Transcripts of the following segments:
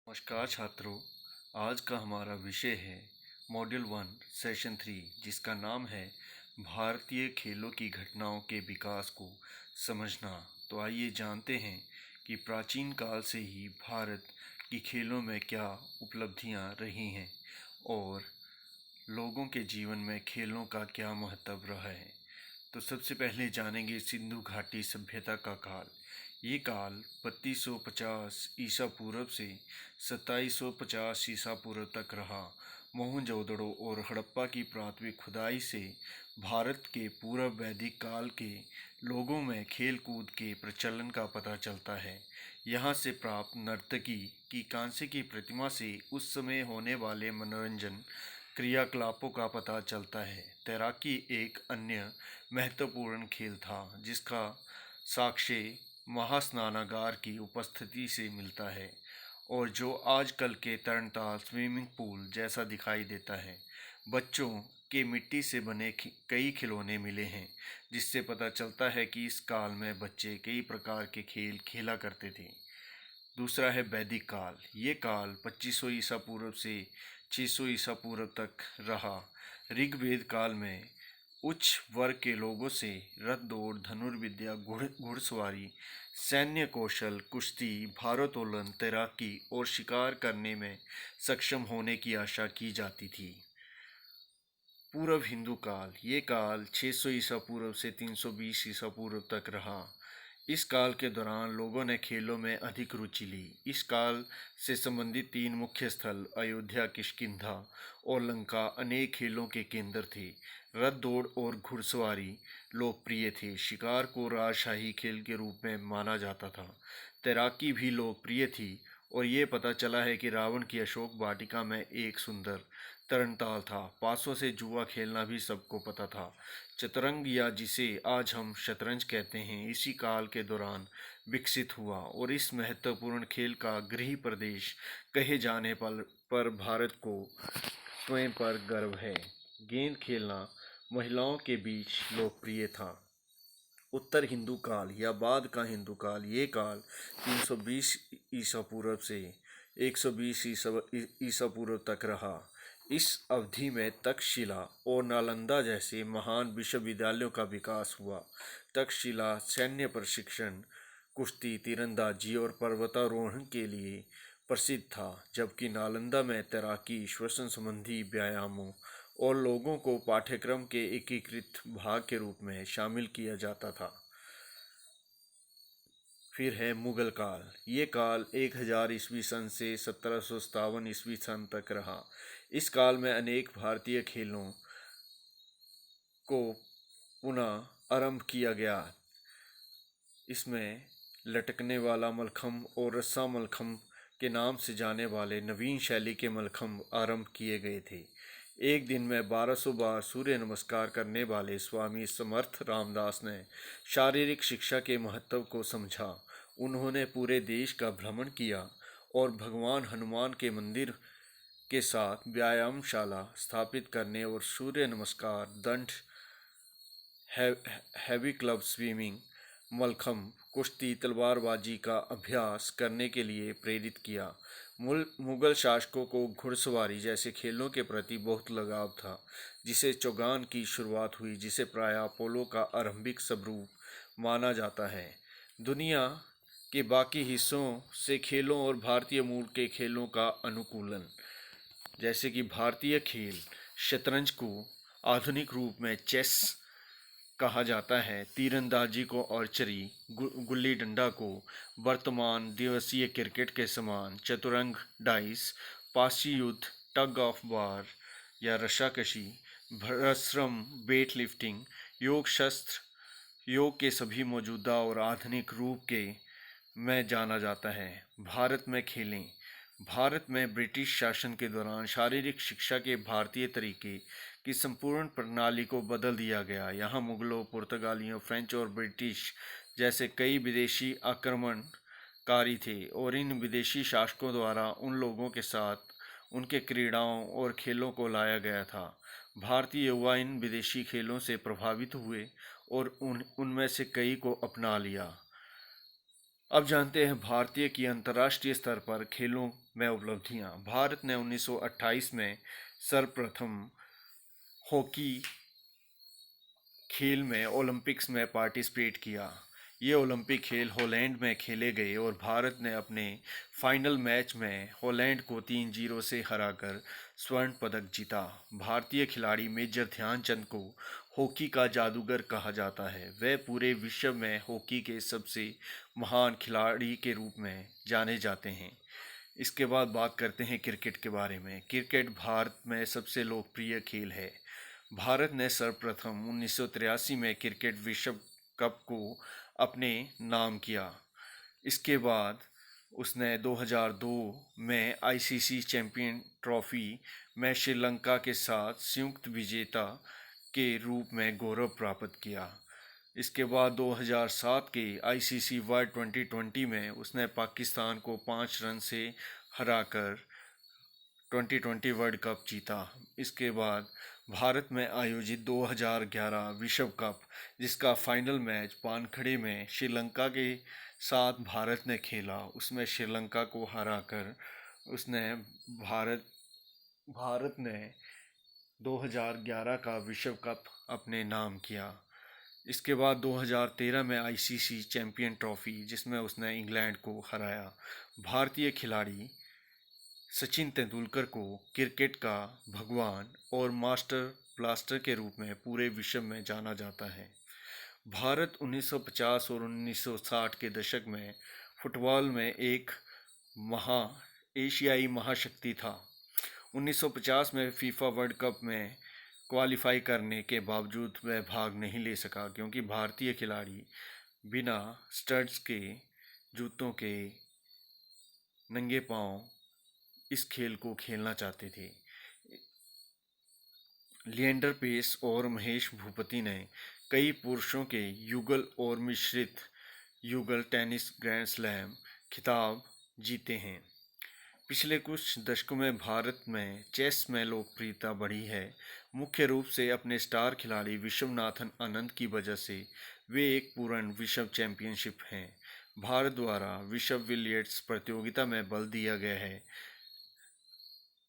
नमस्कार छात्रों। आज का हमारा विषय है मॉड्यूल 1 सेशन 3, जिसका नाम है भारतीय खेलों की घटनाओं के विकास को समझना। तो आइए जानते हैं कि प्राचीन काल से ही भारत की खेलों में क्या उपलब्धियां रही हैं और लोगों के जीवन में खेलों का क्या महत्व रहा है। तो सबसे पहले जानेंगे सिंधु घाटी सभ्यता का काल। ये काल 3250 ईसा पूर्व से 2750 ईसा पूर्व तक रहा। मोहनजोदड़ो और हड़प्पा की प्राथमिक खुदाई से भारत के पूर्व वैदिक काल के लोगों में खेल कूद के प्रचलन का पता चलता है। यहाँ से प्राप्त नर्तकी की कांसे की प्रतिमा से उस समय होने वाले मनोरंजन क्रियाकलापों का पता चलता है। तैराकी एक अन्य महत्वपूर्ण खेल था, जिसका साक्ष्य महास्नानागार की उपस्थिति से मिलता है और जो आजकल के तरणताल स्विमिंग पूल जैसा दिखाई देता है। बच्चों के मिट्टी से बने कई खिलौने मिले हैं, जिससे पता चलता है कि इस काल में बच्चे कई प्रकार के खेल खेला करते थे। दूसरा है वैदिक काल। ये काल 2500 ईसा पूर्व से 600 ईसा पूर्व तक रहा। ऋग्वेद काल में उच्च वर्ग के लोगों से रथ दौड़, धनुर्विद्या, घुड़सवारी, सैन्य कौशल, कुश्ती, भारोत्तोलन, तैराकी और शिकार करने में सक्षम होने की आशा की जाती थी। पूर्व हिंदू काल। ये काल 600 ईसा पूर्व से 320 ईसा पूर्व तक रहा। इस काल के दौरान लोगों ने खेलों में अधिक रुचि ली। इस काल से संबंधित 3 मुख्य स्थल अयोध्या, किष्किंधा और लंका अनेक खेलों के केंद्र थे। रथ दौड़ और घुड़सवारी लोकप्रिय थे। शिकार को राजशाही खेल के रूप में माना जाता था। तैराकी भी लोकप्रिय थी और ये पता चला है कि रावण की अशोक वाटिका में एक सुंदर तरणताल था। पासों से जुआ खेलना भी सबको पता था। चतुरंग, या जिसे आज हम शतरंज कहते हैं, इसी काल के दौरान विकसित हुआ और इस महत्वपूर्ण खेल का गृह प्रदेश कहे जाने पर भारत को स्वयं पर गर्व है। गेंद खेलना महिलाओं के बीच लोकप्रिय था। उत्तर हिंदू काल या बाद का हिंदू काल। ये काल 320 ईसा पूर्व से 120 ईसा पूर्व तक रहा। इस अवधि में तक्षशिला और नालंदा जैसे महान विश्वविद्यालयों का विकास हुआ। तक्षशिला सैन्य प्रशिक्षण, कुश्ती, तीरंदाजी और पर्वतारोहण के लिए प्रसिद्ध था, जबकि नालंदा में तैराकी, श्वसन संबंधी व्यायामों और लोगों को पाठ्यक्रम के एकीकृत भाग के रूप में शामिल किया जाता था। फिर है मुगल काल। ये काल 1000 ईस्वी सन से 1757 ईस्वी सन तक रहा। इस काल में अनेक भारतीय खेलों को पुनः आरंभ किया गया। इसमें लटकने वाला मलखम्ब और रस्सा मलखम्ब के नाम से जाने वाले नवीन शैली के मलखम्ब आरंभ किए गए थे। एक दिन में 1200 बार सूर्य नमस्कार करने वाले स्वामी समर्थ रामदास ने शारीरिक शिक्षा के महत्व को समझा। उन्होंने पूरे देश का भ्रमण किया और भगवान हनुमान के मंदिर के साथ व्यायामशाला स्थापित करने और सूर्य नमस्कार, दंड, हैवी क्लब स्विमिंग, मलखम्ब, कुश्ती, तलवारबाजी का अभ्यास करने के लिए प्रेरित किया। मुगल शासकों को घुड़सवारी जैसे खेलों के प्रति बहुत लगाव था, जिसे चौगान की शुरुआत हुई, जिसे प्रायः पोलो का आरंभिक स्वरूप माना जाता है। दुनिया के बाकी हिस्सों से खेलों और भारतीय मूल के खेलों का अनुकूलन, जैसे कि भारतीय खेल शतरंज को आधुनिक रूप में चेस कहा जाता है, तीरंदाजी को आर्चरी, गुल्ली डंडा को वर्तमान दिवसीय क्रिकेट के समान, चतुरंग, डाइस, पासी युद्ध, टग ऑफ वार या रस्साकशी, भस्म, वेट लिफ्टिंग, योग शस्त्र, योग के सभी मौजूदा और आधुनिक रूप के में जाना जाता है। भारत में खेलें। भारत में ब्रिटिश शासन के दौरान शारीरिक शिक्षा के भारतीय तरीके की संपूर्ण प्रणाली को बदल दिया गया। यहाँ मुगलों, पुर्तगालियों, फ्रेंच और ब्रिटिश जैसे कई विदेशी आक्रमणकारी थे और इन विदेशी शासकों द्वारा उन लोगों के साथ उनके क्रीड़ाओं और खेलों को लाया गया था। भारतीय युवा इन विदेशी खेलों से प्रभावित हुए और उनमें से कई को अपना लिया। अब जानते हैं भारतीय की अंतर्राष्ट्रीय स्तर पर खेलों में उपलब्धियां। भारत ने 1928 में सर्वप्रथम हॉकी खेल में ओलंपिक्स में पार्टिसिपेट किया। ये ओलंपिक खेल हॉलैंड में खेले गए और भारत ने अपने फाइनल मैच में हॉलैंड को 3-0 से हराकर स्वर्ण पदक जीता। भारतीय खिलाड़ी मेजर ध्यानचंद को हॉकी का जादूगर कहा जाता है। वह पूरे विश्व में हॉकी के सबसे महान खिलाड़ी के रूप में जाने जाते हैं। इसके बाद बात करते हैं क्रिकेट के बारे में। क्रिकेट भारत में सबसे लोकप्रिय खेल है। भारत ने सर्वप्रथम 1983 में क्रिकेट विश्व कप को अपने नाम किया। इसके बाद उसने 2002 में आईसीसी चैंपियन ट्रॉफी में श्रीलंका के साथ संयुक्त विजेता के रूप में गौरव प्राप्त किया। इसके बाद 2007 के आईसीसी वर्ल्ड 2020 में उसने पाकिस्तान को 5 रन से हराकर 2020 वर्ल्ड कप जीता। इसके बाद भारत में आयोजित 2011 विश्व कप, जिसका फाइनल मैच वानखेड़े में श्रीलंका के साथ भारत ने खेला, उसमें श्रीलंका को हराकर उसने भारत ने 2011 का विश्व कप अपने नाम किया। इसके बाद 2013 में आईसीसी चैंपियन ट्रॉफी, जिसमें उसने इंग्लैंड को हराया। भारतीय खिलाड़ी सचिन तेंदुलकर को क्रिकेट का भगवान और मास्टर ब्लास्टर के रूप में पूरे विश्व में जाना जाता है। भारत 1950 और 1960 के दशक में फुटबॉल में एक एशियाई महाशक्ति था। 1950 में फीफा वर्ल्ड कप में क्वालिफाई करने के बावजूद वह भाग नहीं ले सका, क्योंकि भारतीय खिलाड़ी बिना स्टड्स के, जूतों के, नंगे पांव इस खेल को खेलना चाहते थे। लिएंडर पेस और महेश भूपति ने कई पुरुषों के युगल और मिश्रित युगल टेनिस ग्रैंड स्लैम खिताब जीते हैं। पिछले कुछ दशकों में भारत में चेस में लोकप्रियता बढ़ी है। मुख्य रूप से अपने स्टार खिलाड़ी विश्वनाथन आनंद की वजह से वे एक पूर्ण विश्व चैंपियनशिप हैं। भारत द्वारा विश्व बिलियर्ड्स प्रतियोगिता में बल दिया गया है।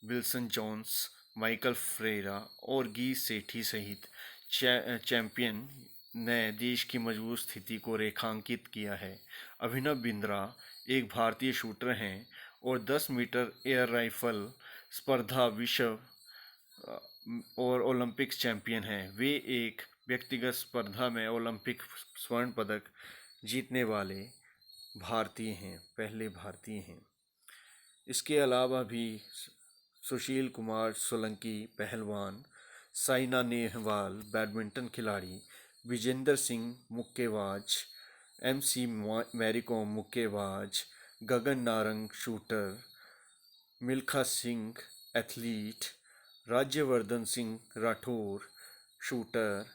विल्सन जोन्स, माइकल फ्रेरा और गी सेठी सहित चैंपियन ने देश की मजबूत स्थिति को रेखांकित किया है। अभिनव बिंद्रा एक भारतीय शूटर हैं और 10 मीटर एयर राइफल स्पर्धा विश्व और ओलंपिक्स चैंपियन हैं। वे एक व्यक्तिगत स्पर्धा में ओलंपिक स्वर्ण पदक जीतने वाले पहले भारतीय हैं। इसके अलावा भी सुशील कुमार सोलंकी पहलवान, साइना नेहवाल बैडमिंटन खिलाड़ी, विजेंदर सिंह मुक्केबाज, एमसी मैरीकॉम मुक्केबाज, Gagan Narang shooter, Milkha Singh athlete, Rajyavardhan Singh Rathore shooter,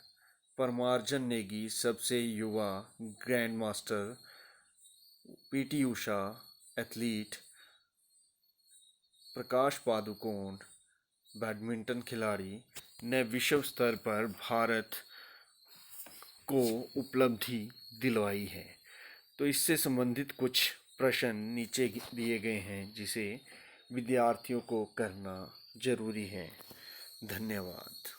Parimarjan Negi सबसे युवा grandmaster, PT Usha athlete, Prakash Padukone badminton खिलाड़ी ने विश्व स्तर पर भारत को उपलब्धि दिलवाई है। तो इससे संबंधित कुछ प्रश्न नीचे दिए गए हैं, जिसे विद्यार्थियों को करना जरूरी है। धन्यवाद।